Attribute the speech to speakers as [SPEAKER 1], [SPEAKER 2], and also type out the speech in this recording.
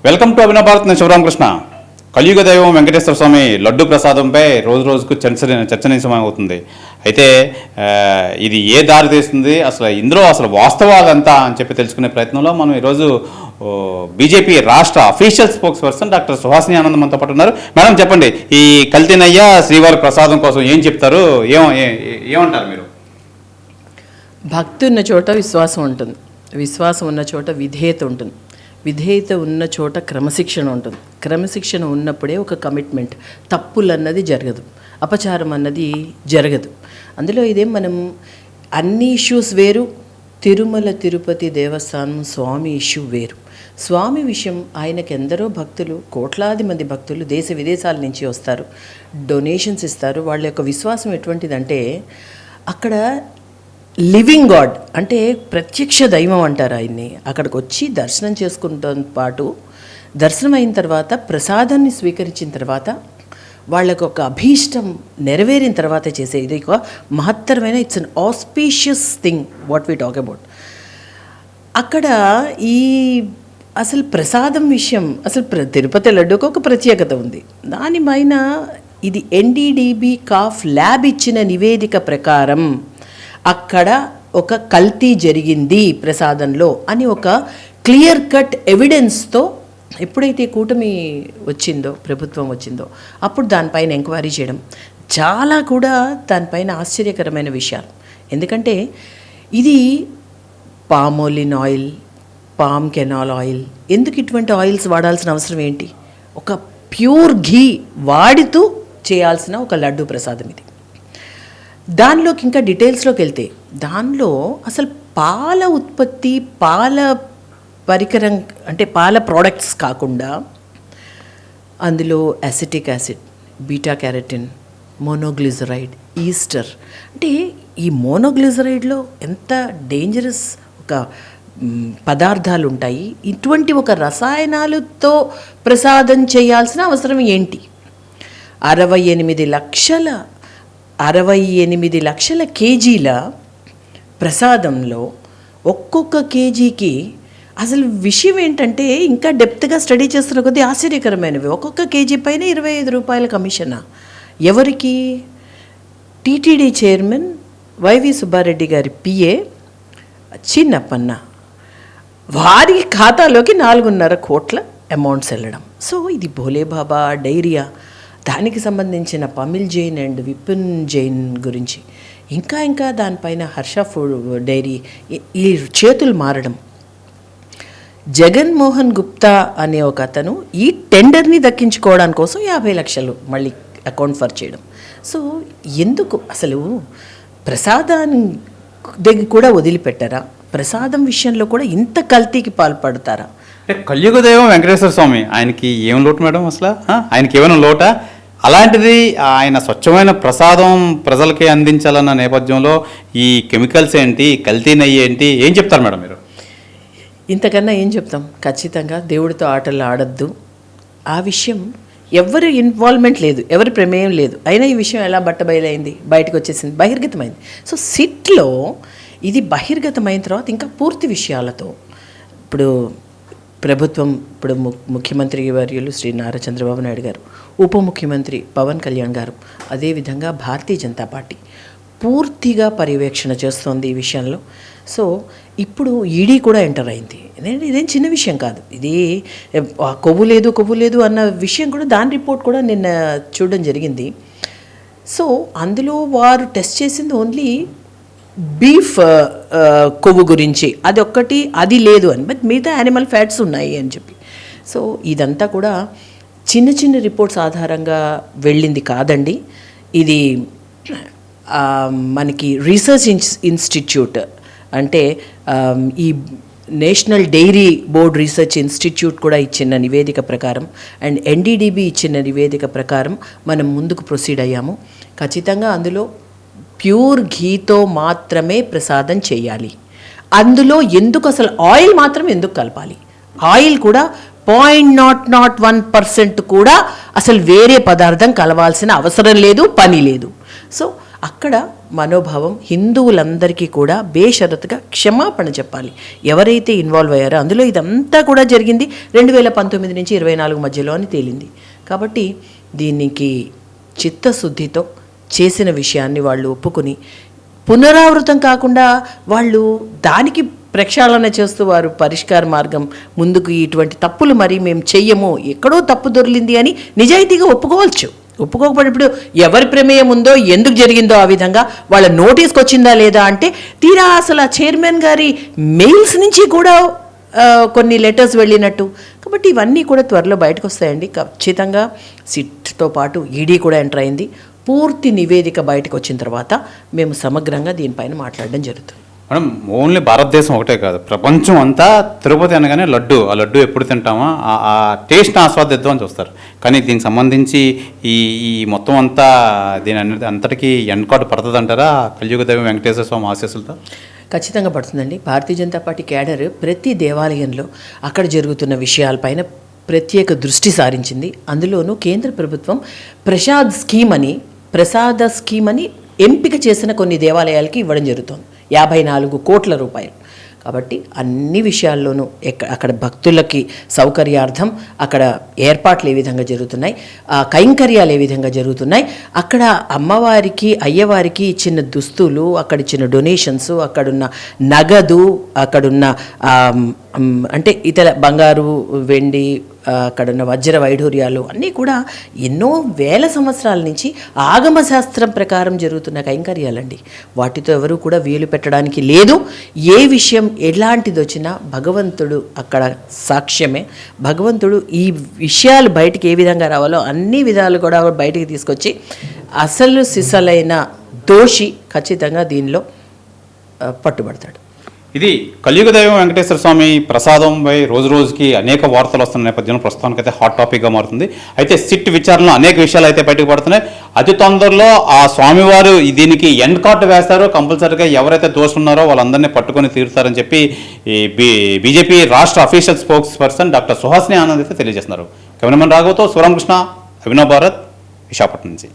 [SPEAKER 1] Welcome to Abhinav Bharat. నేను శివరామకృష్ణ. కలియుగ దైవం వెంకటేశ్వర స్వామి లడ్డు ప్రసాదంపై రోజు రోజుకు చర్చనీయమయం అవుతుంది. అయితే ఇది ఏ దారి తీస్తుంది, ఇందులో వాస్తవాలంతా అని చెప్పి తెలుసుకునే ప్రయత్నంలో మనం ఈరోజు బీజేపీ రాష్ట్ర official spokes person doctor Suhasini Anand మనతో పాటు ఉన్నారు. మేడం చెప్పండి, ఈ కల్తీనయ్య శ్రీవారి ప్రసాదం కోసం ఏం చెప్తారు, ఏమంటారు మీరు?
[SPEAKER 2] భక్తి ఉన్న చోట విశ్వాసం ఉంటుంది, విశ్వాసం ఉన్న చోట విధేయత ఉంటుంది, విధేయత ఉన్న చోట క్రమశిక్షణ ఉంటుంది, క్రమశిక్షణ ఉన్నప్పుడే ఒక కమిట్మెంట్. తప్పులు అన్నది జరగదు, అపచారం అన్నది జరగదు. అందులో ఇదేం మనం అన్ని ఇష్యూస్ వేరు, తిరుమల తిరుపతి దేవస్థానం స్వామి ఇష్యూ వేరు. స్వామి విషయం ఆయనకి ఎందరో భక్తులు, కోట్లాది మంది భక్తులు దేశ విదేశాల నుంచి వస్తారు, డొనేషన్స్ ఇస్తారు. వాళ్ళ యొక్క విశ్వాసం ఎటువంటిదంటే అక్కడ లివింగ్ గాడ్ అంటే ప్రత్యక్ష దైవం అంటారు ఆయన్ని. అక్కడికి వచ్చి దర్శనం చేసుకుంటాం పాటు దర్శనం అయిన తర్వాత ప్రసాదాన్ని స్వీకరించిన తర్వాత వాళ్ళకు ఒక అభీష్టం నెరవేరిన తర్వాత చేసే ఇది ఒక మహత్తరమైన, it's an auspicious thing what we talk about. అక్కడ ఈ అసలు ప్రసాదం విషయం, తిరుపతి లడ్డూకి ఒక ప్రత్యేకత ఉంది. దానిపైన ఇది ఎన్డీడీబీ కాఫ్ ల్యాబ్ ఇచ్చిన నివేదిక ప్రకారం అక్కడ ఒక కల్తీ జరిగింది ప్రసాదంలో అని ఒక క్లియర్ కట్ ఎవిడెన్స్తో ఎప్పుడైతే కూటమి వచ్చిందో, ప్రభుత్వం వచ్చిందో, అప్పుడు దానిపైన ఎంక్వైరీ చేయడం చాలా కూడా దానిపైన ఆశ్చర్యకరమైన విషయాలు. ఎందుకంటే ఇది palmolein oil, palm canola oil, ఎందుకు ఇటువంటి ఆయిల్స్ వాడాల్సిన అవసరం ఏంటి? ఒక ప్యూర్ ఘీ వాడుతూ చేయాల్సిన ఒక లడ్డు ప్రసాదం ఇది. దానిలోకి ఇంకా డీటెయిల్స్లోకి వెళ్తే దానిలో అసలు పాల ఉత్పత్తి, పాల పరికరం అంటే పాల ప్రోడక్ట్స్ కాకుండా అందులో acetic acid, beta carotene, monoglyceride, ester, అంటే ఈ మోనోగ్లిజరైడ్లో ఎంత డేంజరస్ ఒక పదార్థాలు ఉంటాయి. ఇటువంటి ఒక రసాయనాలతో ప్రసాదం చేయాల్సిన అవసరం ఏంటి? 68 లక్షల కేజీల ప్రసాదంలో ఒక్కొక్క కేజీకి అసలు విషయం ఏంటంటే ఇంకా డెప్త్గా స్టడీ చేస్తున్న కొద్దీ ఆశ్చర్యకరమైనవి. ఒక్కొక్క కేజీ పైన 25 రూపాయల కమిషనా? ఎవరికి? టీటీడీ చైర్మన్ వైవి సుబ్బారెడ్డి గారి పిఏ చిన్నప్పన్న, వారి ఖాతాలోకి 4.5 కోట్ల అమౌంట్స్ వెళ్ళడం. సో ఇది భోలేబాబా డైరియా, దానికి సంబంధించిన పమిల్ జైన్ అండ్ విపిన్ జైన్ గురించి, ఇంకా దానిపైన హర్ష ఫుడ్ డైరీ, ఈ చేతులు మారడం. జగన్మోహన్ గుప్తా అనే ఒక అతను ఈ టెండర్ని దక్కించుకోవడానికి కోసం 50 లక్షలు మళ్ళీ అకౌంట్ ఫర్ చేయడం. సో ఎందుకు అసలు ప్రసాదాన్ని దగ్గర కూడా వదిలిపెట్టారా? ప్రసాదం విషయంలో కూడా ఇంత కల్తీకి పాల్పడతారా?
[SPEAKER 1] కలియుగ దైవం వెంకటేశ్వర స్వామి, ఆయనకి ఏం లోటు మేడం? ఆయనకి ఏమైనా లోటా? అలాంటిది ఆయన స్వచ్ఛమైన ప్రసాదం ప్రజలకి అందించాలన్న నేపథ్యంలో ఈ కెమికల్స్ ఏంటి, కల్తీ నెయ్యి ఏంటి, ఏం చెప్తారు మేడం మీరు?
[SPEAKER 2] ఇంతకన్నా ఏం చెప్తాం? ఖచ్చితంగా దేవుడితో ఆటలు ఆడద్దు. ఆ విషయం ఎవరి ఇన్వాల్వ్మెంట్ లేదు, ఎవరి ప్రమేయం లేదు. అయినా ఈ విషయం ఎలా బట్టబయలైంది, బయటకు వచ్చేసింది, బహిర్గతమైంది. సో సిట్లో ఇది బహిర్గతమైన తర్వాత ఇంకా పూర్తి విషయాలతో ఇప్పుడు ప్రభుత్వం, ఇప్పుడు ముఖ్యమంత్రి వర్యులు శ్రీ నారా చంద్రబాబు నాయుడు గారు, ఉప ముఖ్యమంత్రి పవన్ కళ్యాణ్ గారు, అదేవిధంగా భారతీయ జనతా పార్టీ పూర్తిగా పర్యవేక్షణ చేస్తోంది ఈ విషయంలో. సో ఇప్పుడు ఈడీ కూడా ఎంటర్ అయింది. ఇదేం చిన్న విషయం కాదు. ఇది కొవ్వు లేదు అన్న విషయం కూడా, దాని రిపోర్ట్ కూడా నిన్న చూడడం జరిగింది. సో అందులో వారు టెస్ట్ చేసింది ఓన్లీ బీఫ్ కొవ్వు గురించి, అది ఒక్కటి, అది లేదు అని, బట్ మిగతా యానిమల్ ఫ్యాట్స్ ఉన్నాయి అని చెప్పి. సో ఇదంతా కూడా చిన్న రిపోర్ట్స్ ఆధారంగా వెళ్ళింది కాదండి. ఇది మనకి రీసెర్చ్ ఇన్స్టిట్యూట్ అంటే ఈ national dairy board research institute కూడా ఇచ్చిన నివేదిక ప్రకారం అండ్ ఎన్డీడీబీ ఇచ్చిన నివేదిక ప్రకారం మనం ముందుకు ప్రొసీడ్ అయ్యాము. ఖచ్చితంగా అందులో ప్యూర్ ఘీతో మాత్రమే ప్రసాదం చేయాలి. అందులో ఎందుకు అసలు ఆయిల్ మాత్రం ఎందుకు కలపాలి? ఆయిల్ కూడా 0.001% కూడా అసలు వేరే పదార్థం కలవాల్సిన అవసరం లేదు, పని లేదు. సో అక్కడ మనోభావం హిందువులందరికీ కూడా బేషరతుగా క్షమాపణ చెప్పాలి ఎవరైతే ఇన్వాల్వ్ అయ్యారో. అందులో ఇదంతా కూడా జరిగింది 2019 నుంచి 24 మధ్యలో అని తేలింది. కాబట్టి దీనికి చిత్తశుద్ధితో చేసిన విషయాన్ని వాళ్ళు ఒప్పుకొని పునరావృతం కాకుండా వాళ్ళు దానికి ప్రక్షాళన చేస్తూ వారు పరిష్కార మార్గం ముందుకు ఇటువంటి తప్పులు మరి మేము చెయ్యము, ఎక్కడో తప్పు దొరికింది అని నిజాయితీగా ఒప్పుకోకపోయినప్పుడు ఎవరి ప్రమేయం ఉందో ఎందుకు జరిగిందో ఆ విధంగా వాళ్ళ నోటీస్కి వచ్చిందా లేదా అంటే తీరా అసలు ఆ చైర్మన్ గారి మెయిల్స్ నుంచి కూడా కొన్ని లెటర్స్ వెళ్ళినట్టు. కాబట్టి ఇవన్నీ కూడా త్వరలో బయటకు వస్తాయండి. ఖచ్చితంగా సిట్తో పాటు ఈడీ కూడా ఎంటర్ అయింది. పూర్తి నివేదిక బయటకు వచ్చిన తర్వాత మేము సమగ్రంగా దీనిపైన మాట్లాడడం జరుగుతుంది.
[SPEAKER 1] మేడం, ఓన్లీ భారతదేశం ఒకటే కాదు, ప్రపంచం అంతా తిరుపతి అనగానే లడ్డు. ఆ లడ్డు ఎప్పుడు తింటామో ఆ టేస్ట్ని ఆస్వాదిద్దాం అని చూస్తారు. కానీ దీనికి సంబంధించి ఈ మొత్తం అంతా దీని అంతటికీ ఎండ్కాటు పడుతుంది అంటారా కలియుగ దైవం వెంకటేశ్వర స్వామి ఆశీస్సులతో?
[SPEAKER 2] ఖచ్చితంగా పడుతుందండి. భారతీయ జనతా పార్టీ క్యాడర్ ప్రతి దేవాలయంలో అక్కడ జరుగుతున్న విషయాలపైన ప్రత్యేక దృష్టి సారించింది. అందులోనూ కేంద్ర ప్రభుత్వం ప్రసాద స్కీమ్ అని ఎంపిక చేసిన కొన్ని దేవాలయాలకి ఇవ్వడం జరుగుతుంది. 54 కోట్ల రూపాయలు. కాబట్టి అన్ని విషయాల్లోనూ అక్కడ భక్తులకి సౌకర్యార్థం అక్కడ ఏర్పాట్లు ఏ విధంగా జరుగుతున్నాయి, కైంకర్యాలు ఏ విధంగా జరుగుతున్నాయి, అక్కడ అమ్మవారికి అయ్యవారికి ఇచ్చిన దుస్తులు, అక్కడ ఇచ్చిన డొనేషన్స్, అక్కడున్న నగదు, అక్కడున్న అంటే ఇతర బంగారు వెండి, అక్కడున్న వజ్ర వైఢూర్యాలు అన్నీ కూడా ఎన్నో వేల సంవత్సరాల నుంచి ఆగమ శాస్త్రం ప్రకారం జరుగుతున్న కైంకర్యాలండి. వాటితో ఎవరు కూడా వేలు పెట్టడానికి లేదు. ఏ విషయం ఎలాంటిది వచ్చినా భగవంతుడు అక్కడ సాక్ష్యమే. భగవంతుడు ఈ విషయాలు బయటికి ఏ విధంగా రావాలో అన్ని విధాలు కూడా బయటికి తీసుకొచ్చి అసలు సిసలైన దోషి ఖచ్చితంగా దీనిలో పట్టుబడతాడు.
[SPEAKER 1] ఇది కలియుగ దైవం వెంకటేశ్వర స్వామి ప్రసాదంపై రోజు రోజుకి అనేక వార్తలు వస్తున్న నేపథ్యంలో ప్రస్తుతానికైతే హాట్ టాపిక్గా మారుతుంది. అయితే సిట్ విచారణలో అనేక విషయాలు అయితే బయటకు పడుతున్నాయి. అతి తొందరలో ఆ స్వామివారు దీనికి ఎండ్ కార్డు వేస్తారో, కంపల్సరీగా ఎవరైతే దోషున్నారో వాళ్ళందరినీ పట్టుకొని తీరుతారని చెప్పి బీజేపీ రాష్ట్ర official spokes person doctor Suhasini Anand అయితే తెలియజేస్తున్నారు. కెమెరామెన్ రాఘవతో శివరామకృష్ణ, అభినవ్ భారత్, విశాఖపట్నం నుంచి.